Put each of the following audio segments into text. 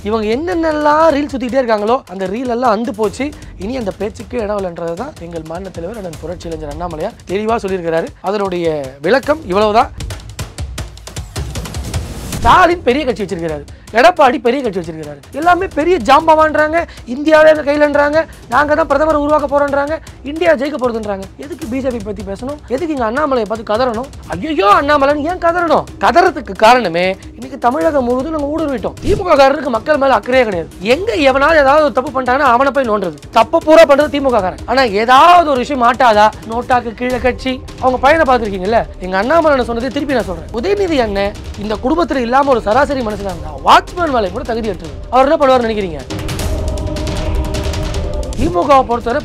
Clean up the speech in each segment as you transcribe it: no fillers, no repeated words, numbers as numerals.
இவங்க என்னென்னலாம் ரீல் சுத்திட்டே இருக்காங்களோ அந்த ரீல் எல்லாம் அந்து போச்சு. இனி அந்த பேச்சுக்கு இடம் இல்லைன்றது தான் எங்கள் மாநில தலைவர் அண்ணன் புரட்சி இளைஞர் அண்ணாமலையார் தெளிவாக சொல்லியிருக்கிறாரு. அதனுடைய விளக்கம் இவ்வளவுதான். ஸ்டாலின் பெரிய கட்சி வச்சிருக்கிறாரு, எடப்பாடி பெரிய கட்சி வச்சிருக்கிறாரு, எல்லாமே பெரிய ஜாம்பவான்றாங்க, இந்தியாவே எங்க கையிலன்றாங்க, நாங்க தான் பிரதமர் உருவாக்க போறோன்றாங்க, இந்தியா ஜெயிக்க போறதுன்றாங்க. எதுக்கு பிஜேபி பத்தி பேசணும்? எதுக்கு இங்க அண்ணாமலையை பார்த்து கதறணும்? ஐயோ அண்ணாமலைன்னு ஏன் கதறணும்? கதறதுக்கு காரணமே இன்னைக்கு தமிழகம் முழுவதும் நாங்க ஊடுருவிட்டோம். திமுக காரருக்கு மக்கள் மேல அக்கறையே கிடையாது. எங்க எவனாவது ஏதாவது ஒரு தப்பு பண்ணிட்டாங்கன்னா அவனை போய் நோண்டுறது. தப்பு பூரா பண்றது திமுக காரன். ஆனா ஏதாவது ஒரு விஷயம் மாட்டாதா? நோட்டாக்கு கீழே கட்சி அவங்க பையனை பார்த்துருக்கீங்கல்ல. எங்க அண்ணாமலை சொன்னதை திருப்பி நான் சொல்றேன். உதயநிதி அண்ணன் இந்த குடும்பத்துல இல்லாம ஒரு சராசரி மனுஷனா இருந்தா வாட்ச்மேன் வேலை கூட தகுதி எடுத்து அவர் என்ன பண்ணுவார் நினைக்கிறீங்க? திமுகவை பொறுத்தவரை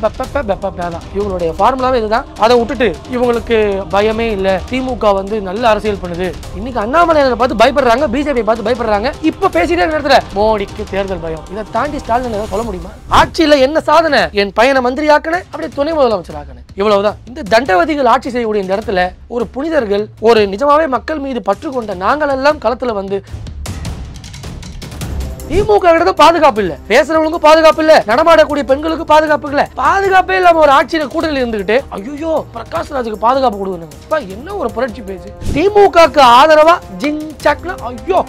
தான் இவங்களுடைய ஃபார்முலாவே இதுதான். அதை விட்டுட்டு இவங்களுக்கு பயமே இல்லை, திமுக வந்து நல்ல அரசியல் பண்ணுது. இன்னைக்கு அண்ணாமலையை பார்த்து பயப்படுறாங்க, பிஜேபி பார்த்து பயப்படுறாங்க. இப்ப பேசிட்டே நேரத்துல மோடிக்கு தேர்தல் பயம். இதை தாண்டி ஸ்டாலின் ஏதாவது சொல்ல முடியுமா? ஆட்சியில என்ன சாதனை? என் பையனை மந்திரி ஆக்கின, அப்படியே துணை முதலமைச்சர் ஆக்கின, இவ்வளவுதான். இந்த தண்டவதிகள் ஆட்சி செய்யக்கூடிய இந்த இடத்துல ஒரு புனிதர்கள், ஒரு நிஜமாவே மக்கள் மீது பற்று கொண்ட நாங்கள் எல்லாம் களத்துல வந்து திமுக கிட்ட பாதுகாப்பு இல்ல, பேசுறவங்களுக்கு பாதுகாப்பு இல்ல, நடமாடக்கூடிய பெண்களுக்கு பாதுகாப்பு இல்ல, பாதுகாப்பே இல்லாம ஒரு ஆட்சியில கூட்டணியில் இருந்துகிட்டு ஐயோ பிரகாஷ் ராஜுக்கு பாதுகாப்பு கொடுக்கணும். என்ன ஒரு புரட்சி பேச்சு! திமுகக்கு ஆதரவா ஜிங் சக்னா ஐயோ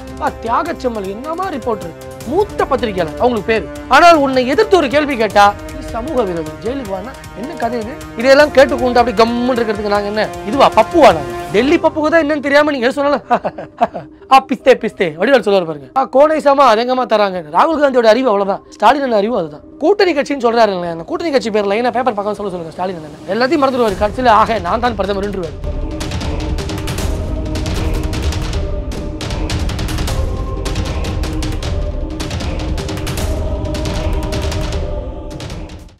தியாகச்செம்மல் என்னமா ரிப்போர்ட்டர், மூத்த பத்திரிகையாளர் அவங்களுக்கு பேரு. ஆனால் உன்னை எதிர்த்து ஒரு கேள்வி கேட்டா சமூக விரோதி, ஜெயிலுக்கு வானா என்ன கதை இது? இதெல்லாம் கேட்டுக்கொண்டு அப்படி கம்முன்னு இருக்கிறதுக்கு நாங்க என்ன இதுவா பப்புவா? நாங்க டெல்லி பப்புக்கு தான் என்னன்னு தெரியாம நீங்க சொன்னாலும் பிஸ்தே பிஸ்தே வடிவால் சொல்லுவார் பாருங்க. கோனை சாமா அதிகமா தராங்க. ராகுல் காந்தியோட அறிவு அவ்வளவுதான், ஸ்டாலின் அறிவு அதுதான். கூட்டணி கட்சின்னு சொல்றாரு, அந்த கூட்டணி கட்சி பேர் லைனா பேப்பர் பக்கம் சொல்லுங்க. ஸ்டாலின் எல்லாத்தையும் மறந்துடுவாரு, கட்சியில ஆக நான் தான் பிரதமர்.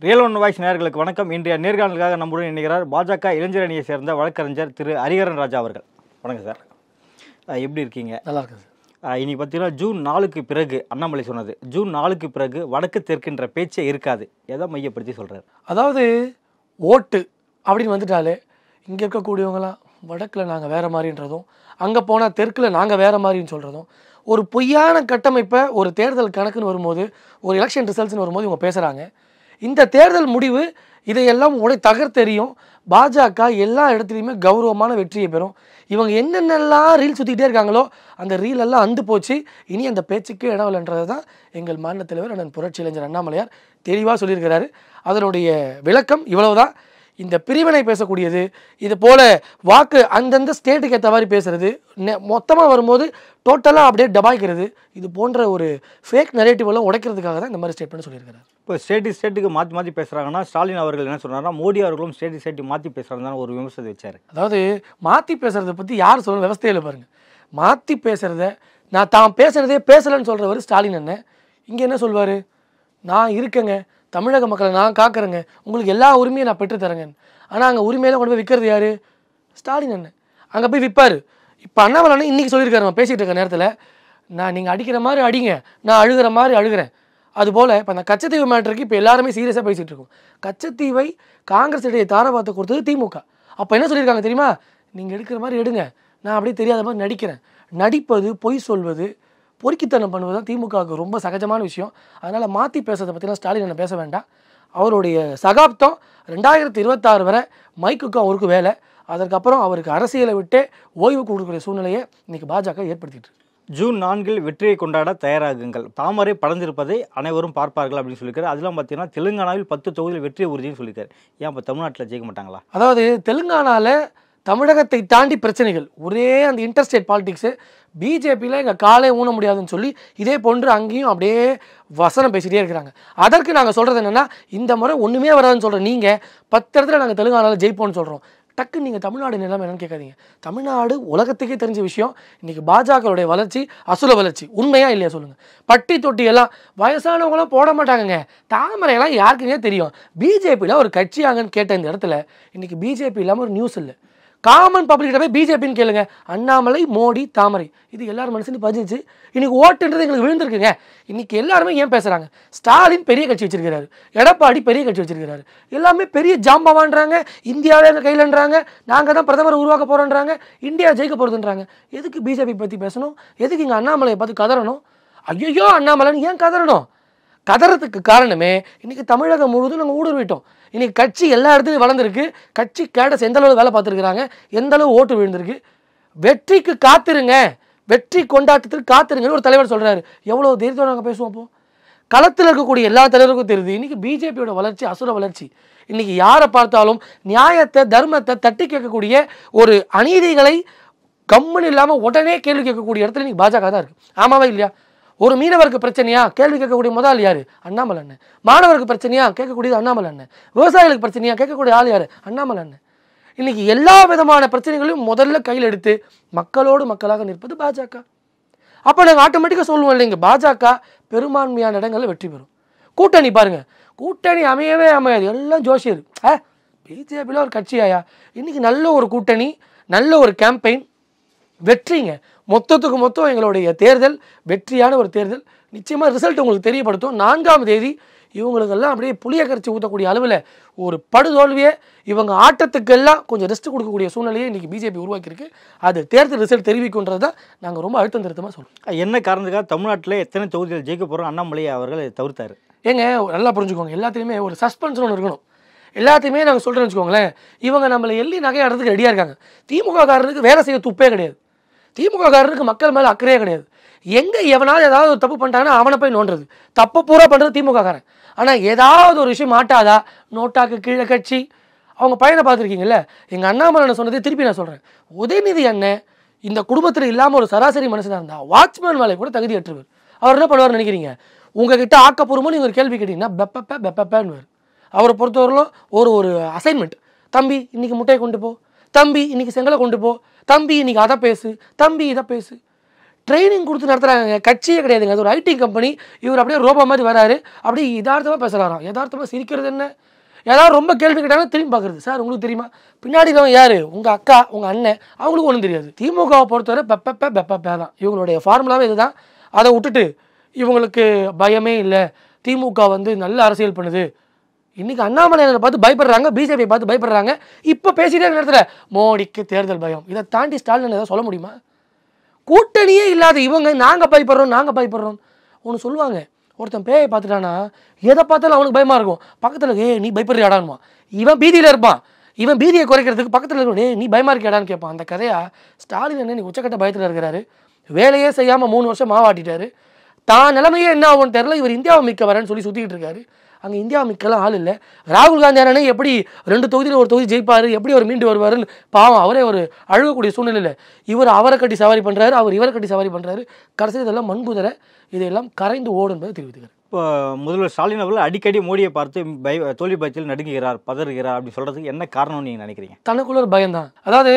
ரியல் ஒன் வாய்ஸ் நேயர்களுக்கு வணக்கம். இன்றைய நேர்காணலுக்காக நம்முடன் இணைகிறார் பாஜக இளைஞர் அணியை சேர்ந்த வழக்கறிஞர் திரு ஹரிஹரன் ராஜா அவர்கள். வணக்கம் சார், எப்படி இருக்கீங்க? நல்லா இருக்கு சார். இனி பார்த்தீங்கன்னா ஜூன் 4க்கு பிறகு அண்ணாமலை சொன்னது, ஜூன் 4க்கு பிறகு வடக்கு தெற்குன்ற பேச்சே இருக்காது. எதை மையப்படுத்தி சொல்றாரு? அதாவது ஓட்டு அப்படின்னு வந்துட்டாலே இங்கே இருக்கக்கூடியவங்களாம் வடக்கில் நாங்கள் வேற மாதிரின்றதும், அங்கே போனால் தெற்கில் நாங்கள் வேற மாதிரின்னு சொல்கிறதும், ஒரு பொய்யான கட்டமைப்பை ஒரு தேர்தல் கணக்குன்னு வரும்போது, ஒரு எலெக்ஷன் ரிசல்ட்ஸ்னு வரும்போது இவங்க பேசுகிறாங்க. இந்த தேர்தல் முடிவு இதையெல்லாம் தகர்த்தெறியும். பாஜக எல்லா இடத்துலையுமே கௌரவமான வெற்றியை பெறும். இவங்க என்னென்னலாம் ரீல் சுற்றிக்கிட்டே இருக்காங்களோ அந்த ரீல் எல்லாம் அந்து போச்சு. இனி அந்த பேச்சுக்கு இடம் இல்லைன்றது தான் எங்கள் மாநில தலைவர் அண்ணன் புரட்சி இளைஞர் அண்ணாமலையார் தெளிவாக சொல்லியிருக்கிறாரு. அதனுடைய விளக்கம் இவ்வளவுதான். இந்த பிரிவினை பேசக்கூடியது, இது போல வாக்கு அந்தந்த ஸ்டேட்டுக்கு ஏற்ற மாதிரி பேசுறது, மொத்தமாக வரும்போது டோட்டலாக அப்படியே டபாய்க்கிறது, இது போன்ற ஒரு ஃபேக் நரேட்டிவ் எல்லாம் உடைக்கிறதுக்காக தான் இந்த மாதிரி ஸ்டேட்மெண்ட் சொல்லியிருக்கிறார். இப்போ ஸ்டேட்டுக்கு மாற்றி பேசுகிறாங்கன்னா ஸ்டாலின் அவர்கள் என்ன சொன்னார்னா, மோடி அவர்களும் ஸ்டேட்டு மாற்றி பேசுகிறாங்க ஒரு விமர்சனத்தை வச்சார். அதாவது மாற்றி பேசுறதை பற்றி யார் சொல்கிற விவசாயில பாருங்க. மாற்றி பேசுறத நான் தான் பேசுறதே பேசலைன்னு சொல்கிறவர் ஸ்டாலின் அண்ணன். இங்கே என்ன சொல்வார்? நான் இருக்கேங்க, தமிழக மக்களை நான் காக்கிறேங்க, உங்களுக்கு எல்லா உரிமையும் நான் பெற்றுத்தரேங்க. ஆனால் அங்கே உரிமையெல்லாம் கொண்டு போய் விற்கிறது யார்? ஸ்டாலின் அண்ணன். அங்கே போய் விற்பார். இப்போ அண்ணாமலை அண்ணன் இன்றைக்கி சொல்லியிருக்காரு, நான் பேசிகிட்டு இருக்க நேரத்தில், நீங்கள் அடிக்கிற மாதிரி அடிங்க, நான் அழுகிற மாதிரி அழுகிறேன். அதுபோல் இப்போ அந்த கச்சத்தீவு மேட்டருக்கு இப்போ எல்லாருமே சீரியஸாக பேசிகிட்டு இருக்கோம். கச்சத்தீவை காங்கிரஸ் இடையே தாரவாத்தை கொடுத்தது திமுக. அப்போ என்ன சொல்லியிருக்காங்க தெரியுமா? நீங்கள் எடுக்கிற மாதிரி எடுங்க, நான் அப்படியே தெரியாத மாதிரி நடிக்கிறேன். நடிப்பது, பொய் சொல்வது, பொறுக்கித்தனம் பண்ணுவது தான் திமுகவுக்கு ரொம்ப சகஜமான விஷயம். அதனால் மாற்றி பேசுறதை பற்றிலாம் ஸ்டாலின் என்ன பேச வேண்டாம். அவருடைய சகாப்தம் 2026 வரை மைக்குக்கும் அவருக்கு வேலை. அதற்கப்புறம் அவருக்கு அரசியலை விட்டு ஓய்வு கொடுக்கக்கூடிய சூழ்நிலையை இன்னைக்கு பாஜக ஏற்படுத்திட்டு. ஜூன் 4 வெற்றியை கொண்டாட தயாராகுங்கள், தாமரை படர்ந்திருப்பதை அனைவரும் பார்ப்பார்கள் அப்படின்னு சொல்லியிருக்காரு. அதெல்லாம் பார்த்தீங்கன்னா தெலுங்கானாவில் 10 தொகுதியில் வெற்றி உறுதினு சொல்லியிருக்காரு. ஏன் இப்போ தமிழ்நாட்டில் ஜெயிக்க மாட்டாங்களா? அதாவது தெலுங்கானாவில் தமிழகத்தை தாண்டி பிரச்சனைகள், ஒரே அந்த இன்டர்ஸ்டேட் பாலிடிக்ஸு, பிஜேபியில் எங்கள் காலே ஊன முடியாதுன்னு சொல்லி இதே போன்று அங்கேயும் அப்படியே வசனம் பேசிகிட்டே இருக்கிறாங்க. அதற்கு நாங்கள் சொல்கிறது என்னென்னா, இந்த முறை ஒன்றுமே வராதுன்னு சொல்கிறோம். நீங்கள் 10 இடத்துல நாங்கள் தெலுங்கானாவில் ஜெயிப்போம்னு சொல்கிறோம். டக்குன்னு நீங்கள் தமிழ்நாடு நிலைமை என்னன்னு கேட்காதீங்க. தமிழ்நாடு உலகத்துக்கே தெரிஞ்ச விஷயம். இன்றைக்கி பாஜகவுடைய வளர்ச்சி அசுல வளர்ச்சி. உண்மையாக இல்லையா சொல்லுங்கள்? பட்டி தொட்டியெல்லாம் வயசானவங்களாம் போட மாட்டாங்கங்க. தாமரையெல்லாம் யாருக்குன்னே தெரியும். பிஜேபியில் ஒரு கட்சியாங்கன்னு கேட்ட இந்த இடத்துல இன்றைக்கி பிஜேபி இல்லாமல் ஒரு நியூஸ் இல்லை. காமன் பப்ளிக்கிட்ட போய் பிஜேபின்னு கேளுங்க, அண்ணாமலை, மோடி, தாமரை, இது எல்லாரும் மனசுலையும் பதிஞ்சு. இன்னைக்கு ஓட்டுன்றது எங்களுக்கு விழுந்திருக்குங்க. இன்னைக்கு எல்லாருமே ஏன் பேசுறாங்க? ஸ்டாலின் பெரிய கட்சி வச்சிருக்கிறாரு, எடப்பாடி பெரிய கட்சி வச்சிருக்கிறாரு, எல்லாமே பெரிய ஜாம்பவான்றாங்க, இந்தியாவே எங்க கையிலன்றாங்க, நாங்க தான் பிரதமர் உருவாக்க போறோன்றாங்க, இந்தியா ஜெயிக்க போறதுன்றாங்க. எதுக்கு பிஜேபி பத்தி பேசணும்? எதுக்கு இங்க அண்ணாமலையை பார்த்து கதறணும்? ஐயோ அண்ணாமலைன்னு ஏன் கதறணும்? கதறதுக்கு காரணமே இன்னைக்கு தமிழகம் முழுவதும் நாங்கள் ஊடுருவிட்டோம். இன்னைக்கு கட்சி எல்லா இடத்துலையும் வளர்ந்துருக்கு. கட்சி கேடஸ் எந்த அளவு வேலை பார்த்துருக்குறாங்க, எந்த அளவு ஓட்டு விழுந்திருக்கு. வெற்றிக்கு காத்திருங்க, வெற்றி கொண்டாட்டத்துக்கு காத்திருங்கன்னு ஒரு தலைவர் சொல்றாரு. எவ்வளோ தைரியத்தோட நாங்கள் பேசுவோம். அப்போ களத்தில் இருக்கக்கூடிய எல்லா தலைவருக்கும் தெரியுது இன்னைக்கு பிஜேபியோட வளர்ச்சி அசுர வளர்ச்சி. இன்னைக்கு யாரை பார்த்தாலும் நியாயத்தை தர்மத்தை தட்டி கேட்கக்கூடிய, ஒரு அநீதிகளை கம்முன்னு இல்லாமல் உடனே கேள்வி கேட்கக்கூடிய இடத்துல இன்னைக்கு பாஜக தான் இருக்கு. ஆமாவா இல்லையா? ஒரு மீனவருக்கு பிரச்சனையா கேள்வி கேட்கக்கூடிய முதல் யாரு? அண்ணாமலை அண்ணன். மாணவருக்கு பிரச்சனையா கேட்கக்கூடியது அண்ணாமலை அண்ணன். விவசாயிகளுக்கு பிரச்சனையா கேட்கக்கூடிய ஆள் யாரு? அண்ணாமலை அண்ணன். இன்னைக்கு எல்லா விதமான பிரச்சனைகளையும் முதல்ல கையில் எடுத்து மக்களோடு மக்களாக நிற்பது பாஜக. அப்போ நாங்கள் ஆட்டோமேட்டிக்காக சொல்லுவோம் இல்லைங்க, பாஜக பெரும்பான்மையான இடங்களில் வெற்றி பெறும். கூட்டணி பாருங்க, கூட்டணி அமையவே அமையாது, எல்லாம் ஜோசியர். பிஜேபியில் ஒரு கட்சியாயா? இன்னைக்கு நல்ல ஒரு கூட்டணி, நல்ல ஒரு கேம்பெயின், வெற்றிங்க. மொத்தத்துக்கு மொத்தம் எங்களுடைய தேர்தல் வெற்றியான ஒரு தேர்தல். நிச்சயமாக ரிசல்ட் உங்களுக்கு தெரியப்படுத்தும். 4ஆம் தேதி இவங்களுக்கெல்லாம் அப்படியே புளிய கரைச்சி ஊற்றக்கூடிய அளவில் ஒரு படுதோல்வியை, இவங்க ஆட்டத்துக்கெல்லாம் கொஞ்சம் ரெஸ்ட் கொடுக்கக்கூடிய சூழ்நிலையை இன்றைக்கி பிஜேபி உருவாக்கியிருக்கு. அது தேர்தல் ரிசல்ட் தெரிவிக்குன்றது தான் நாங்கள் ரொம்ப அழுத்தம் திருத்தமாக சொல்கிறோம். என்ன காரணத்துக்காக தமிழ்நாட்டில் எத்தனை தொகுதிகள் ஜெயிக்க போகிறோம் அண்ணாமலை அவர்கள் தவிர்த்தார்? ஏங்க நல்லா புரிஞ்சுக்கோங்க, எல்லாத்துலேயுமே ஒரு சஸ்பென்ஸ் ஒன்று இருக்கணும். எல்லாத்தையுமே நாங்கள் சொல்கிறேன்னு வச்சுக்கோங்களேன், இவங்க நம்மளை எள்ளி நகையாடுறதுக்கு ரெடியாக இருக்காங்க. திமுக காரனுக்கு வேலை செய்ய துப்பே கிடையாது. திமுக காரனுக்கு மக்கள் மேலே அக்கறையே கிடையாது. எங்கே எவனாவது ஏதாவது ஒரு தப்பு பண்ணிட்டாங்கன்னா அவனை போய் நோண்டுறது, தப்பு பூரா பண்ணுறது திமுக காரன். ஆனால் ஏதாவது ஒரு விஷயம் மாட்டாதா, நோட்டாக்கு கீழே கட்சி. அவங்க பையனை பார்த்துருக்கீங்கல்ல, எங்கள் அண்ணாமலை சொன்னதை திருப்பி நான் சொல்கிறேன். உதயநிதி அண்ணன் இந்த குடும்பத்தில் இல்லாமல் ஒரு சராசரி மனுஷனாக இருந்தால் வாட்ச்மேன் வேலை கூட தகுதியற்றவர். அவர் என்ன பண்ணுவார்னு நினைக்கிறீங்க? உங்ககிட்ட ஆக்கப்பூர்வமாக நீங்கள் ஒரு கேள்வி கேட்டீங்கன்னா பெப்பப்பேன்னு. அவரை பொறுத்தவரையிலும் ஒரு அசைன்மெண்ட். தம்பி இன்னைக்கு முட்டையை கொண்டு போ, தம்பி இன்னைக்கு செங்கலை கொண்டு போ, தம்பி இன்னைக்கு அதை பேசு, தம்பி இதை பேசு. ட்ரைனிங் கொடுத்து நடத்துகிறாங்க. கட்சியே கிடையாதுங்க, அது ஒரு ஐடி கம்பெனி. இவர் அப்படியே ரோபோ மாதிரி வராரு, அப்படியே யதார்த்தமாக பேசுகிறாராம். யதார்த்தமாக சிரிக்கிறது என்ன? ஏதாவது ரொம்ப கேள்வி கேட்டாங்கன்னா திரும்பி பார்க்குறது. சார் உங்களுக்கு தெரியுமா பின்னாடி தான் யார்? உங்கள் அக்கா, உங்கள் அண்ணன், அவங்களுக்கு ஒன்றும் தெரியாது. திமுகவை பொறுத்தவரை பெப்பப்பே தான் இவங்களுடைய ஃபார்முலாவே இதுதான். அதை விட்டுட்டு இவங்களுக்கு பயமே இல்லை, திமுக வந்து நல்ல அரசியல் பண்ணுது. இன்னைக்கு அண்ணாமலை பார்த்து பயப்படுறாங்க, பிஜேபியை பார்த்து பயப்படுறாங்க. இப்போ பேசிட்டே நேரத்தில் மோடிக்கு தேர்தல் பயம். இதை தாண்டி ஸ்டாலின் ஏதாவது சொல்ல முடியுமா? கூட்டணியே இல்லாத இவங்க நாங்கள் பயப்படுறோம் ஒன்று சொல்லுவாங்க. ஒருத்தன் பேயை பார்த்துட்டானா எதை பார்த்தாலும் அவனுக்கு பயமாக இருக்கும். பக்கத்தில் நீ பயப்படுறியாடான்மா. இவன் பீதியில் இருப்பான். இவன் பீதியை குறைக்கிறதுக்கு பக்கத்தில் இருக்கும், நீ பயமாக இருக்கியாடான்னு கேட்பான். அந்த கதையா ஸ்டாலின் என்ன உச்சக்கட்ட பயத்தில் இருக்கிறாரு. வேலையே செய்யாமல் 3 வருஷம் மாவாட்டிட்டாரு. தான் நிலைமையே என்ன ஆகும்னு தெரியல. இவர் இந்தியாவை மிக்க வரேன்னு சொல்லி சுற்றிக்கிட்டு இருக்காரு. அங்கே இந்தியா மிக்கலாம் ஆள் இல்லை. ராகுல் காந்தி அண்ணனே எப்படி 2 தொகுதியில் ஒரு தொகுதி ஜெயிப்பார், எப்படி அவர் மீண்டு வருவாருன்னு பாவம் அவரே ஒரு அழுகக்கூடிய சூழ்நிலையில் இவர் அவரை கட்டி சவாரி பண்ணுறாரு, அவர் இவரை கட்டி சவாரி பண்ணுறாரு. கடைசியில் இதெல்லாம் மண்புதரை, இதையெல்லாம் கரைந்து ஓடும் என்பதை தெரிவித்துக்கிறார். இப்போ முதல்வர் ஸ்டாலின் அவர்கள் அடிக்கடி மோடியை பார்த்து தோல்வி பயத்தில் நடுங்குகிறார், பதறுகிறார் அப்படி சொல்கிறதுக்கு என்ன காரணம்னு நீங்கள் நினைக்கிறீங்க? தனக்குள்ள ஒரு பயம் தான். அதாவது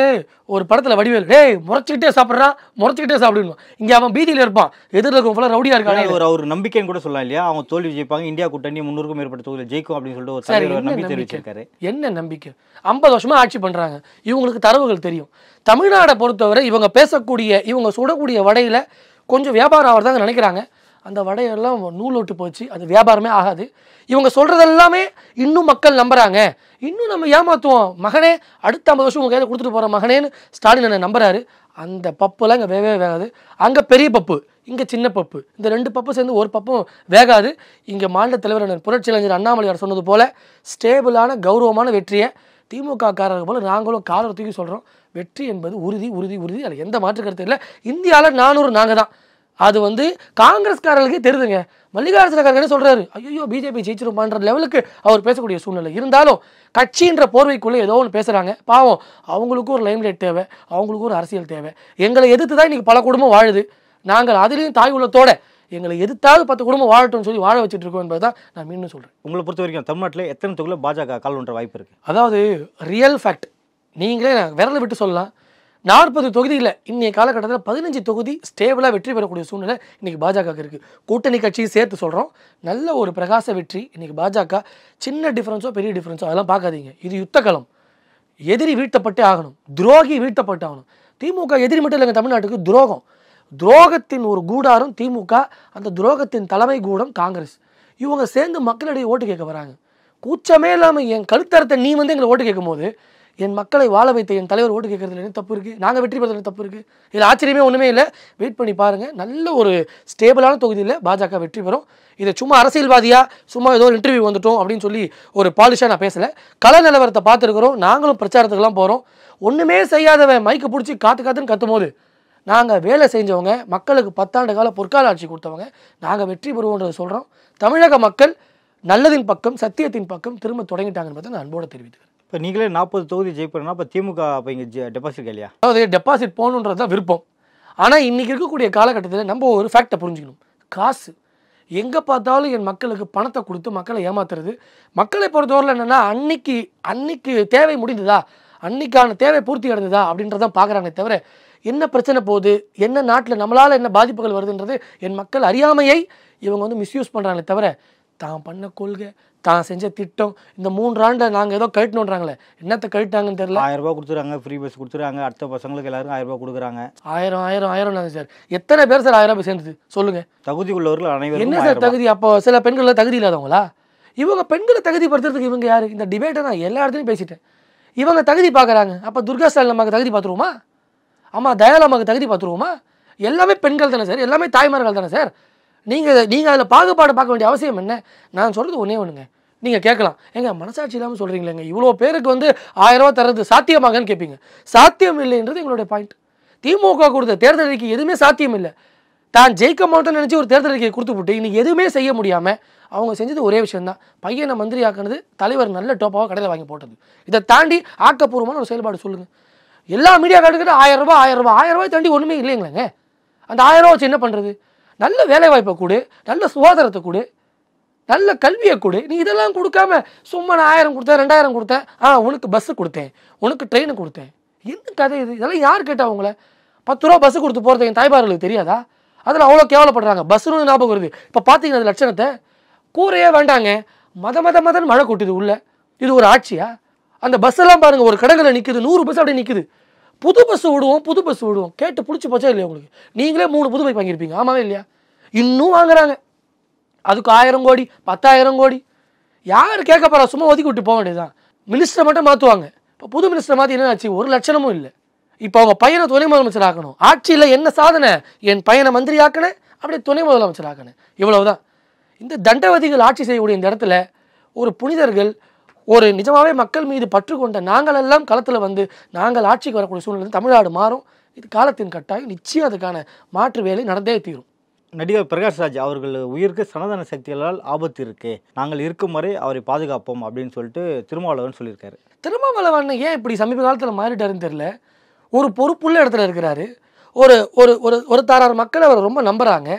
ஒரு படத்தில் வடிவேல் முறைச்சிக்கிட்டே சாப்பிட்றான், முறைச்சிக்கிட்டே சாப்பிடுவான். இங்கே அவன் பீதியில் இருப்பான், எதிரில் இருக்கும் ஃபுல்லாக ரவுடியாக இருக்காங்க. ஒரு நம்பிக்கைன்னு கூட சொல்லலாம் இல்லையா? அவங்க தோல்வி ஜெயிப்பாங்க, இந்தியா கூட்டணி 300க்கும் மேற்பட்ட தொகுதியில் ஜெயிக்கும் அப்படின்னு சொல்லிட்டு ஒரு நம்பிக்கை தெரிவிச்சிருக்காரு. என்ன நம்பிக்கை? 50 வருஷமா ஆட்சி பண்ணுறாங்க, இவங்களுக்கு தரவுகள் தெரியும். தமிழ்நாடை பொறுத்தவரை இவங்க பேசக்கூடிய, இவங்க சுடக்கூடிய வடையில் கொஞ்சம் வியாபாரம் ஆகிறதாங்க நினைக்கிறாங்க. அந்த வடையெல்லாம் நூல் விட்டு போச்சு, அது வியாபாரமே ஆகாது. இவங்க சொல்கிறது எல்லாமே இன்னும் மக்கள் நம்புகிறாங்க. இன்னும் நம்ம ஏமாற்றுவோம் மகனே, அடுத்த 50 வருஷம் உங்கள் கையில் கொடுத்துட்டு போகிற மகனேன்னு ஸ்டாலின் என்ன நம்புறாரு. அந்த பப்புலாம் இங்கே வேகவே வேகாது. அங்கே பெரிய பப்பு, இங்கே சின்ன பப்பு. இந்த 2 பப்பு சேர்ந்து ஒரு பப்பும் வேகாது. இங்கே மாநில தலைவர் புரட்சியறிஞர் அண்ணாமலையார் சொன்னது போல் ஸ்டேபிளான கௌரவமான வெற்றியை திமுக காரர்கள் போல் நாங்களும் காலர் தூக்கி சொல்கிறோம். வெற்றி என்பது உறுதி உறுதி உறுதி, அதில் எந்த மாற்று கருத்து இல்லை. இந்தியாவில் 400 நாங்கள் தான். அது வந்து காங்கிரஸ்காரர்களுக்கே தெரியுதுங்க. மல்லிகார்ஜுனகாரர் என்ன சொல்கிறாரு, ஐயோ பிஜேபி ஜெயிச்சிருப்பான்ற லெவலுக்கு அவர் பேசக்கூடிய சூழ்நிலை இருந்தாலும் கட்சின்ற போர்வைக்குள்ளே ஏதோ ஒன்று பேசுகிறாங்க. பாவம், அவங்களுக்கும் ஒரு லைம்லைட் தேவை, அவங்களுக்கும் ஒரு அரசியல் தேவை. எங்களை எதிர்த்து தான் இன்றைக்கி பல குடும்பம் வாழுது. நாங்கள் அதுலேயும் தாய் உள்ளத்தோட எங்களை எதிர்த்தாவது 10 குடும்பம் வாழட்டும்னு சொல்லி வாழ வச்சுட்டு இருக்கோம் என்பது தான் நான் மீண்டும் சொல்கிறேன். உங்களை பொறுத்த வரைக்கும் தமிழ்நாட்டில் எத்தனை தொகுதியில் பாஜக கால் ஒன்ற வாய்ப்பு இருக்குது? அதாவது ரியல் ஃபேக்ட் நீங்களே விரலை விட்டு சொல்லலாம். 40 தொகுதியில் இன்றைய காலகட்டத்தில் 15 தொகுதி ஸ்டேபிளாக வெற்றி பெறக்கூடிய சூழ்நிலை இன்றைக்கி பாஜக இருக்குது. கூட்டணி கட்சியை சேர்த்து சொல்கிறோம். நல்ல ஒரு பிரகாச வெற்றி இன்றைக்கி பாஜக. சின்ன டிஃப்ரென்ஸோ பெரிய டிஃப்ரென்ஸோ அதெல்லாம் பார்க்காதீங்க. இது யுத்தக்களம். எதிரி வீழ்த்தப்பட்டே ஆகணும், துரோகி வீழ்த்தப்பட்டு ஆகணும். திமுக எதிரி மட்டும் இல்லைங்க, தமிழ்நாட்டுக்கு துரோகம். துரோகத்தின் ஒரு கூடாரம் திமுக, அந்த துரோகத்தின் தலைமை கூடம் காங்கிரஸ். இவங்க சேர்ந்து மக்களிடையே ஓட்டு கேட்க வராங்க. கூச்சமே இல்லாமல் என் கழுத்தரத்தை நீ வந்து எங்களை ஓட்டு கேட்கும் போது என் மக்களை வாழ வைத்த என் தலைவர் ஓட்டு கேட்கறதுல என்ன தப்பு இருக்குது? நாங்கள் வெற்றி பெறதுல தப்பு இருக்குது? இதில் ஆச்சரியமே ஒன்றுமே இல்லை. வெயிட் பண்ணி பாருங்கள். நல்ல ஒரு ஸ்டேபிளான தொகுதியில் பாஜக வெற்றி பெறும். இதை சும்மா அரசியல்வாதியாக சும்மா ஏதோ ஒரு இன்டர்வியூ வந்துட்டோம் அப்படின்னு சொல்லி ஒரு பாலிஷாக நான் பேசலை. கள நிலவரத்தை பார்த்துருக்குறோம். நாங்களும் பிரச்சாரத்துக்கெல்லாம் போகிறோம். ஒன்றுமே செய்யாதவன் மைக்கை பிடிச்சி காத்துன்னு கத்தும் போது நாங்கள் வேலை செஞ்சவங்க, மக்களுக்கு 10 ஆண்டு கால பொற்கால ஆட்சி கொடுத்தவங்க, நாங்கள் வெற்றி பெறுவோன்றதை சொல்கிறோம். தமிழக மக்கள் நல்லதின் பக்கம், சத்தியத்தின் பக்கம் திரும்ப தொடங்கிட்டாங்கன்னு பார்த்து நான் அன்போடு தெரிவித்துக்கிறேன். இப்போ நீங்களே 40 தொகுதி ஜெயிப்பேன்னா இப்போ திமுக இப்போ இங்கே டெபாசிட் இல்லையா? அதாவது டெபாசிட் போகணுன்றது தான் விருப்பம். ஆனால் இன்றைக்கி இருக்கக்கூடிய காலகட்டத்தில் நம்ம ஒரு ஃபேக்டை புரிஞ்சுக்கணும். காசு எங்கே பார்த்தாலும் என் மக்களுக்கு பணத்தை கொடுத்து மக்களை ஏமாத்துறது. மக்களை பொறுத்தவரையில் என்னென்னா அன்னைக்கு தேவை முடிந்ததா, அன்னைக்கான தேவை பூர்த்தி அடைந்ததா அப்படின்றதான் பார்க்குறாங்களே தவிர என்ன பிரச்சனை போகுது, என்ன நாட்டில் நம்மளால் என்ன பாதிப்புகள் வருதுன்றது என் மக்கள் அறியாமையை இவங்க வந்து மிஸ்யூஸ் பண்ணுறாங்களே தவிர தான் பண்ண கொள்கை, தான் செஞ்ச திட்டம், இந்த 3 ஆண்டை நாங்கள் ஏதோ கழட்டணுன்றாங்களே, என்னத்தை கழட்டாங்கன்னு தெரியல. 1000 ரூபா கொடுத்துறாங்க, ஃப்ரீ பஸ் கொடுத்துறாங்க, அடுத்த பசங்களுக்கு எல்லாருக்கும் 1000 ரூபா கொடுக்குறாங்க. 1000 சார். எத்தனை பேர் சார் 1000 ரூபாய் சேர்ந்தது சொல்லுங்கள்? தகுதி உள்ளவர்கள் அனைவரும் என்ன சார் தகுதி? அப்போ சில பெண்களில் தகுதி இல்லாதவங்களா? இவங்க பெண்களை தகுதிப்படுத்துறதுக்கு இவங்க யார்? இந்த டிபேட்டை நான் எல்லா இடத்துலையும் பேசிட்டேன். இவங்க தகுதி பார்க்குறாங்க. அப்போ துர்கா ஸ்டாலின் நமக்கு தகுதி பார்த்துருவோமா? ஆமாம், தயாலா நமக்கு தகுதி பார்த்துருவோமா? எல்லாமே பெண்கள் தானே சார், எல்லாமே தாய்மார்கள் தானே சார். நீங்கள் அதில் பாகுபாடு பார்க்க வேண்டிய அவசியம் என்ன? நான் சொல்கிறது ஒன்றே ஒன்றுங்க. நீங்கள் கேட்கலாம், எங்க மனசாட்சி இல்லாமல் சொல்கிறீங்களேங்க, இவ்வளோ பேருக்கு வந்து 1000 ரூபா தரது சாத்தியமாகன்னு கேட்பீங்க. சாத்தியம் இல்லைன்றது எங்களுடைய பாயிண்ட். திமுக கொடுத்த தேர்தல் அறிக்கை எதுவுமே சாத்தியம் இல்லை. தான் ஜெயிக்க மாட்டோம்னு நினச்சி ஒரு தேர்தல் அறிக்கையை கொடுத்து போட்டு இன்னைக்கு எதுவுமே செய்ய முடியாமல் அவங்க செஞ்சது ஒரே விஷயம்தான், பையனை மந்திரி ஆக்குனது, தலைவர் நல்ல டோப்பாக கடையில் வாங்கி போட்டது. இதை தாண்டி ஆக்கப்பூர்வமான ஒரு செயல்பாடு சொல்லுங்கள். எல்லா மீடியா கார்டுக்கிட்ட 1000 ரூபாய் தாண்டி ஒன்றுமே இல்லைங்களேங்க. அந்த 1000 ரூபா வச்சு என்ன பண்ணுறது? நல்ல வேலைவாய்ப்பை கொடு, நல்ல சுகாதாரத்தை கொடு, நல்ல கல்வியை கொடு. நீ இதெல்லாம் கொடுக்காம சும்மா நான் 1000 கொடுத்தேன், 2000 கொடுத்தேன், உனக்கு பஸ்ஸு கொடுத்தேன், உனக்கு ட்ரெயினு கொடுத்தேன், என்ன கதை இது? இதெல்லாம் யார் கேட்டா? அவங்கள 10 ரூபா பஸ்ஸு கொடுத்து போகிறது என் தாய்மார்களுக்கு தெரியாதா? அதில் அவ்வளோ கேவலப்படுறாங்க. பஸ்ஸுன்னு ஞாபகம் வருது. இப்போ பார்த்தீங்கன்னா அது லட்சணத்தை கூரையே வேண்டாங்க, மதன் மழை கொட்டுது உள்ள. இது ஒரு ஆட்சியா? அந்த பஸ்ஸெல்லாம் பாருங்கள், ஒரு கடங்களில் நிற்குது, 100 பஸ் அப்படியே நிற்குது. புது பஸ் விடுவோம் கேட்டு பிடிச்சி போச்சா இல்லையா உங்களுக்கு? நீங்களே 3 புது பைக் வாங்கியிருப்பீங்க, ஆமாவே இல்லையா? இன்னும் வாங்குறாங்க. அதுக்கு 1000 கோடி 10,000 கோடி. யார் கேட்க போகிறா? சும்மா ஒதுக்கி விட்டு போக வேண்டியதுதான். மினிஸ்டரை மட்டும் மாற்றுவாங்க. இப்போ புது மினிஸ்டர் மாற்றி என்ன ஆச்சு? ஒரு லட்சணமும் இல்லை. இப்போ அவங்க பையனை துணை முதலமைச்சர் ஆக்கணும். ஆட்சியில் என்ன சாதனை? என் பையனை மந்திரி ஆக்கினேன், அப்படியே துணை முதலமைச்சர் ஆக்கினேன், இவ்வளவுதான். இந்த தண்டவதிகள் ஆட்சி செய்யக்கூடிய இந்த இடத்துல ஒரு புனிதர்கள், ஒரு நிஜமாவே மக்கள் மீது பற்று கொண்ட நாங்கள் எல்லாம் களத்தில் வந்து நாங்கள் ஆட்சிக்கு வரக்கூடிய சூழ்நிலை தமிழ்நாடு மாறும். இது காலத்தின் கட்டாயம். நிச்சயம் அதுக்கான மாற்று வேலை நடந்தே தீரும். நடிகர் பிரகாஷ்ராஜ் அவர்கள் உயிருக்கு சனாதன சக்திகளால் ஆபத்து இருக்கு, நாங்கள் இருக்கும் வரை அவரை பாதுகாப்போம் அப்படின்னு சொல்லிட்டு திருமாவளவன் சொல்லியிருக்காரு. திருமாவளவன் ஏன் இப்படி சமீப காலத்தில் மாறிட்டாருன்னு தெரியல. ஒரு பொறுப்புள்ள இடத்துல இருக்கிறாரு. ஒரு ஒரு ஒரு தாரார் மக்கள் அவர் ரொம்ப நம்புகிறாங்க.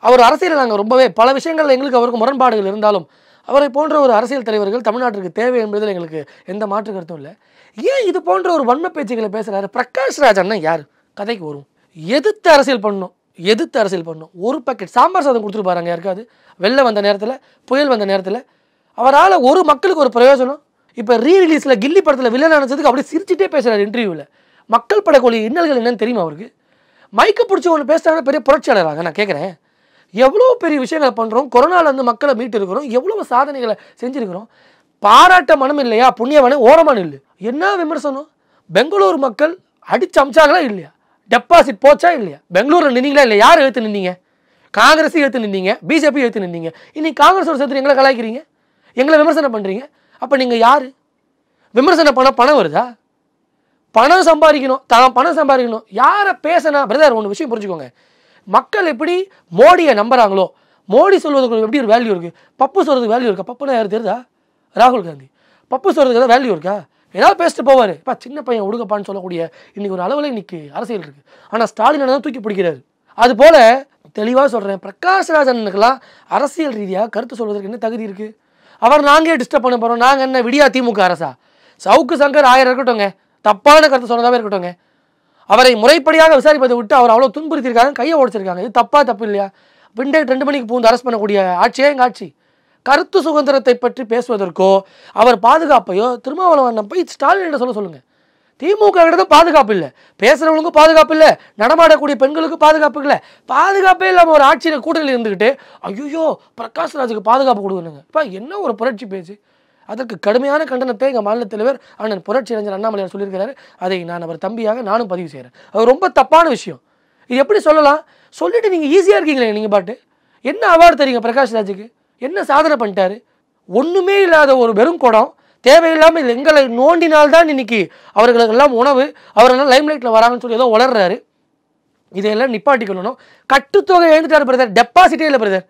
அவர் அரசியல் நாங்கள் ரொம்பவே பல விஷயங்கள் எங்களுக்கு அவருக்கு முரண்பாடுகள் இருந்தாலும் அவரை போன்ற ஒரு அரசியல் தலைவர்கள் தமிழ்நாட்டிற்கு தேவை என்பதில் எங்களுக்கு எந்த மாற்று கருத்தும் இல்லை. ஏன் இது போன்ற ஒரு வன்ம பேச்சுக்களை பேசுகிறாரு? பிரகாஷ்ராஜ் அண்ணன் யார்? கதைக்கு வரும். எதிர்த்து அரசியல் பண்ணணும். ஒரு பாக்கெட் சாம்பார் சாதம் கொடுத்துட்டு பாருங்க யாருக்காவது. வெள்ளம் வந்த நேரத்தில், புயல் வந்த நேரத்தில் அவரால் ஒரு மக்களுக்கு ஒரு பிரயோஜனம். இப்போ ரீரிலீஸில் கில்லி படத்தில் வில்லன் நினச்சதுக்கு அப்படியே சிரிச்சுட்டே பேசுகிறார் இன்டர்வியூவில். மக்கள் படக்கூடிய இன்னல்கள் என்னன்னு தெரியுமா அவருக்கு? மைக்கை பிடிச்சி ஒன்று பேசுகிறாங்கன்னா பெரிய புரட்சியாளராங்க. நான் கேட்குறேன், எவ்வளோ பெரிய விஷயங்களை பண்ணுறோம், கொரோனாலேருந்து மக்களை மீட்டு இருக்கிறோம், எவ்வளோ சாதனைகளை செஞ்சுருக்கிறோம். பாராட்ட மனம் இல்லையா? புண்ணியவனே ஓரமான இல்லை. என்ன விமர்சனம்? பெங்களூர் மக்கள் அடிச்சு அமிச்சாங்களா இல்லையா? டெபாசிட் போச்சா இல்லையா? பெங்களூரில் நின்னீங்களா இல்லை? யார் எடுத்து நின்னீங்க? காங்கிரஸ் எடுத்து நின்னீங்க, பிஜேபி எடுத்து நின்னீங்க. இன்னைக்கு காங்கிரஸோட சேர்த்து எங்களை கலாய்க்கிறீங்க, எங்களை விமர்சனம் பண்ணுறீங்க. அப்போ நீங்கள் யார்? விமர்சனம் பண்ண பணம் வருதா? பணம் சம்பாதிக்கணும். யாரை பேசினா பிரதர் ஒன்று விஷயம் புரிஞ்சுக்கோங்க. மக்கள் எப்படி மோடியை நம்புறாங்களோ, மோடி சொல்வதுக்கு எப்படி ஒரு வேல்யூ இருக்குது, பப்பு சொல்கிறதுக்கு வேல்யூ இருக்கா? பப்புனா யார் தெரியுதா? ராகுல் காந்தி. பப்பு சொல்கிறதுக்கு ஏதாவது வேல்யூ இருக்கா? ஏதாவது பேசிட்டு போவார். இப்போ சின்ன பையன் உடுக்கப்பான்னு சொல்லக்கூடிய இன்றைக்கி ஒரு அளவில் இன்றைக்கி அரசியல் இருக்குது. ஆனால் ஸ்டாலினை தான் தூக்கி பிடிக்கிறாரு. அதுபோல் தெளிவாக சொல்கிறேன், பிரகாஷ்ராஜனுக்கெல்லாம் அரசியல் ரீதியாக கருத்து சொல்வதற்கு என்ன தகுதி இருக்குது? அவர் நாங்களே டிஸ்டர்ப் பண்ண போகிறோம், நாங்கள் என்ன விடியா திமுக அரசா? சவுக்கு சங்கர் 1000 இருக்கட்டும்ங்க, தப்பான கருத்து சொன்னதாகவே இருக்கட்டும்ங்க, அவரை முறைப்படியாக விசாரிப்பதை விட்டு அவர் அவ்வளோ துன்புறுத்திருக்காங்க, கையை உடைச்சிருக்காங்க. இது தப்பு இல்லையா? விண்டேட் 2 மணிக்கு பூந்து அரெஸ்ட் பண்ணக்கூடிய ஆட்சியே எங்கள் ஆட்சி. கருத்து சுதந்திரத்தை பற்றி பேசுவதற்கோ அவர் பாதுகாப்பையோ திருமாவளவன் போய் ஸ்டாலின் சொல்ல சொல்லுங்கள். திமுக கிட்ட பாதுகாப்பு இல்லை, பேசுகிறவங்களுக்கும் பாதுகாப்பு இல்லை, நடமாடக்கூடிய பெண்களுக்கும் பாதுகாப்பு இல்லை. பாதுகாப்பே இல்லாமல் ஒரு ஆட்சியில் கூட்டணியில் இருந்துக்கிட்டு ஐயோ பிரகாஷ்ராஜுக்கு பாதுகாப்பு கொடுக்கணுங்க. இப்போ என்ன ஒரு புரட்சி பேச்சு! அதற்கு கடுமையான கண்டனத்தை எங்கள் மாநில தலைவர் அண்ணன் புரட்சி அறிஞர் அண்ணாமலையார் சொல்லியிருக்கிறாரு. அதை நான் அவர் தம்பியாக நானும் பதிவு செய்கிறேன். அது ரொம்ப தப்பான விஷயம். இது எப்படி சொல்லலாம்? சொல்லிட்டு நீங்கள் ஈஸியாக இருக்கீங்களே. நீங்கள் பாட்டு என்ன அவார்டு தரீங்க பிரகாஷ் ராஜுக்கு? என்ன சாதனை பண்ணிட்டாரு? ஒன்றுமே இல்லாத ஒரு வெறும் குடம், தேவையில்லாமல் எங்களை நோண்டினால்தான் இன்னைக்கு அவர்களுக்கெல்லாம் உணவு, அவரெல்லாம் லைம்லைட்டில் வராங்கன்னு சொல்லி ஏதோ வளர்றாரு. இதையெல்லாம் நிப்பாட்டிக்கணும். கட்டுத்தொகை எழுந்துட்டாரு பிரதர், டெபாசிட்டே இல்லை பிரதர்.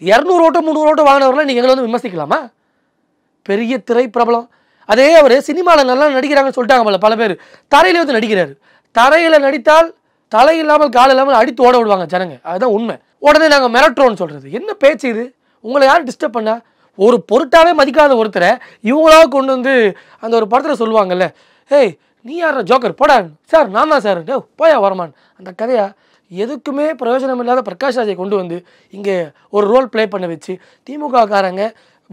200 ஓட்டோ 300 ஓட்டோ வாங்கினவர்களாம் நீங்கள் எங்களை வந்து விமர்சிக்கலாமா? பெரிய திரை பிரபலம். அதே அவர் சினிமாவில் நல்லா நடிக்கிறாங்கன்னு சொல்லிட்டாங்க பல பேர். தரையிலே வந்து நடிக்கிறாரு. தரையில் நடித்தால் தலை இல்லாமல் கால் இல்லாமல் அடித்து ஓட விடுவாங்க ஜனங்க. அதுதான் உண்மை. உடனே நாங்கள் மிரட்டுறோன்னு சொல்கிறது என்ன பேச்சு இது? உங்களை யார் டிஸ்டர்ப் பண்ணா? ஒரு பொருட்டாவே மதிக்காத ஒருத்தரை இவங்களாக கொண்டு வந்து அந்த ஒரு படத்தில் சொல்லுவாங்கல்ல, ஏய் நீ யார் ஜோக்கர் போடா சார், நான் தான் சார், டே போயா வரமான். அந்த கதையா எதுக்குமே பிரயோஜனம் இல்லாத பிரகாஷ் ராஜை கொண்டு வந்து இங்கே ஒரு ரோல் ப்ளே பண்ண வச்சு திமுக காரங்க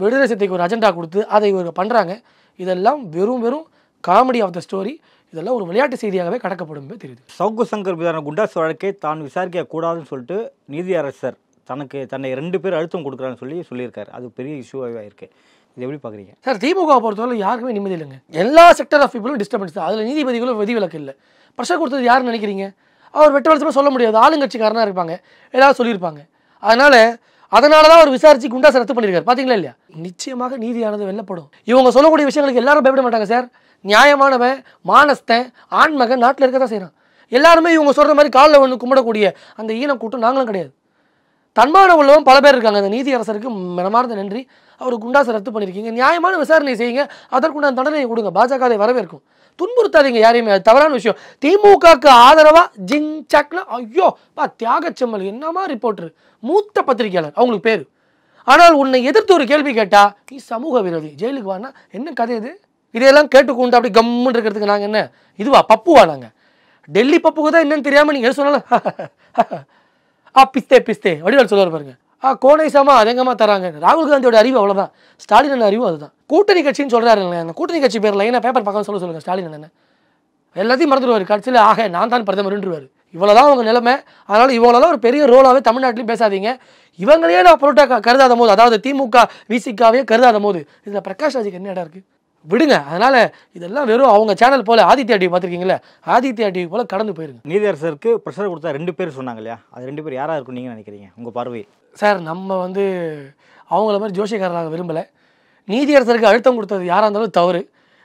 விடுதலை சிறுத்தைக்கு ஒரு அஜெண்டா கொடுத்து அதை இவங்க பண்ணுறாங்க. இதெல்லாம் வெறும் காமெடி ஆஃப் த ஸ்டோரி. இதெல்லாம் ஒரு விளையாட்டு செய்தியாகவே கடக்கப்படும் தெரியுது. சவுக்கு சங்கர் மீதான குண்டாஸ் வழக்கை தான் விசாரிக்க கூடாதுன்னு சொல்லிட்டு நீதியரசர் தன்னை 2 பேர் அழுத்தம் கொடுக்குறான்னு சொல்லியிருக்காரு. அது பெரிய இஷ்யூவாகவே இருக்குது. இது எப்படி பார்க்குறீங்க சார்? திமுக பொறுத்தவரை யாருக்குமே நிம்மதி இல்லைங்க. எல்லா செக்டர் ஆஃப் பீப்புளும் டிஸ்டர்பன்ஸ் தான். அதில் நீதிபதிகளும் விதிவிலக்கு இல்லை. ப்ரெஷர் கொடுத்தது யாருன்னு நினைக்கிறீங்க? அவர் வெட்ட வளர்ச்சியாக சொல்ல முடியாது. ஆளுங்கட்சிக்காரனாக இருப்பாங்க, ஏதாவது சொல்லியிருப்பாங்க. அதனால தான் அவர் விசாரித்து குண்டாஸ் ரத்து பண்ணியிருக்காரு. பார்த்தீங்களா இல்லையா? நிச்சயமாக நீதியானது வெல்லப்படும். இவங்க சொல்லக்கூடிய விஷயங்களுக்கு எல்லாரும் பயப்பட மாட்டாங்க சார். நியாயமானவன், மானஸ்தன், ஆண்மகன் நாட்டில் இருக்க தான் செய்கிறான். எல்லாருமே இவங்க சொல்கிற மாதிரி காலில் வந்து கும்பிடக்கூடிய அந்த ஈனம் கூட்டம் நாங்களும் கிடையாது. தன்மான உள்ளவன் பல பேர் இருக்காங்க. அந்த நீதியரசருக்கு மனமார்ந்த நன்றி. அவர் குண்டாசை ரத்து பண்ணியிருக்கீங்க. நியாயமான விசாரணை செய்யுங்க, அதற்குண்டான தண்டனை கொடுங்க. பாஜக அதை வரவேற்கும். துன்புறுத்தாதீங்க யாரையுமே. அது தவறான விஷயம். திமுகக்கு ஆதரவா ஜிங் சக்னா ஐயோ பா தியாகச்செம்மல் என்னமா ரிப்போர்ட்டர், மூத்த பத்திரிகையாளர், அவங்களுக்கு பேர். ஆனால் உன்னை எதிர்த்து ஒரு கேள்வி கேட்டா நீ சமூக விரோதி, ஜெயிலுக்கு வானா என்ன கதை இது? இதையெல்லாம் கேட்டுக்கொண்டு அப்படி கம்முன்னு இருக்கிறதுக்கு நாங்கள் என்ன இதுவா பப்புவா? நாங்கள் டெல்லி பப்புக்கு தான் என்னன்னு தெரியாமல் நீங்கள் எது சொன்னாலும் பிஸ்தே வடிவால் சொல்லுவார் பாருங்க. கோனை சாமா அதெங்கம்மா தராங்க. ராகுல் காந்தியோட அறிவு அவ்வளோதான். ஸ்டாலின் அறிவு அதுதான். கூட்டணி கட்சின்னு சொல்கிறாரு. அந்த கூட்டணி கட்சி பேரில் என்ன பேப்பர் பார்க்க சொல்லுங்க. ஸ்டாலின் என்ன எல்லாத்தையும் மறந்துடுவார். கட்சியில் நான் தான் பிரதமர்ன்றுவார். இவ்வளோதான் அவங்க நிலைமை. அதனால் இவ்வளோதான் ஒரு பெரிய ரோலாகவே தமிழ்நாட்டிலையும் பேசாதீங்க. இவங்களையே நான் பொருட்டாக கருதாத போது, அதாவது திமுக விசிகாவே கருதாத போது இதில் பிரகாஷ் ராஜுக்கு என்ன இடம் இருக்குது? விடுங்க. அதனால் இதெல்லாம் வெறும் அவங்க சேனல் போல் ஆதித்யா டிவி பார்த்துருக்கீங்களே, ஆதித்யா டிவி போல் கடந்து போயிருங்க. நீதியரசருக்கு ப்ரெஷர் கொடுத்தா 2 பேர் சொன்னாங்க இல்லையா? அது 2 பேர் யாராக இருக்கும் நீங்கள் நினைக்கிறீங்க உங்கள் பார்வை? சார் நம்ம அவங்கள மாதிரி ஜோஷியக்காரராக விரும்பலை. நீதியரசருக்கு அழுத்தம் கொடுத்தது யாராக இருந்தாலும் தவறு.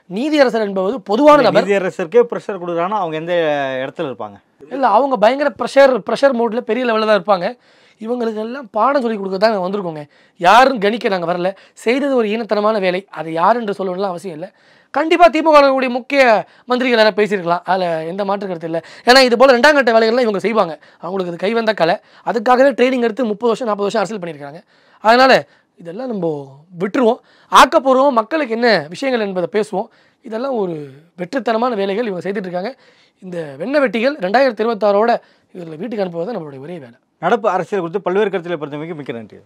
நீதியரசர் என்பது பொதுவான நபர். நீதியரசருக்கே ப்ரெஷர் கொடுக்குறாங்கன்னா அவங்க எந்த இடத்துல இருப்பாங்க? இல்லை, அவங்க பயங்கர ப்ரெஷர் மோடில் பெரிய லெவலில் தான் இருப்பாங்க. இவங்களுக்கு எல்லாம் பாடம் சொல்லி கொடுக்க தான் நாங்கள் வந்திருக்கோங்க. யாரும் கணிக்க நாங்கள் வரல. செய்தது ஒரு ஈனத்தனமான வேலை. அது யார் என்று சொல்லணும்லாம் அவசியம் இல்லை. கண்டிப்பாக திமுக முக்கிய மந்திரிகள் யாராவது பேசியிருக்கலாம். அதில் எந்த மாற்று கருத்து இல்லை. ஏன்னா இது போல் 2ஆம் கட்ட வேலைகள்லாம் இவங்க செய்வாங்க. அவங்களுக்கு அது கைவந்த கலை. அதுக்காகவே ட்ரைனிங் எடுத்து 30 வருஷம் 40 வருஷம் அரசியல் பண்ணியிருக்காங்க. அதனால் இதெல்லாம் நம்ம விட்டுருவோம். ஆக்கப்பூர்வம் மக்களுக்கு என்ன விஷயங்கள் என்பதை பேசுவோம். இதெல்லாம் ஒரு வெற்றித்தனமான வேலைகள் இவங்க செய்துட்டு இருக்காங்க. இந்த வெண்ண வெட்டிகள் 2026 இதில் வீட்டுக்கு அனுப்புவது நம்மளுடைய ஒரே வேலை. நடப்பு அரசியல் குறித்து பல்வேறு கருத்துக்களை பொறுத்தவரைக்கும் மிக்க நன்றி.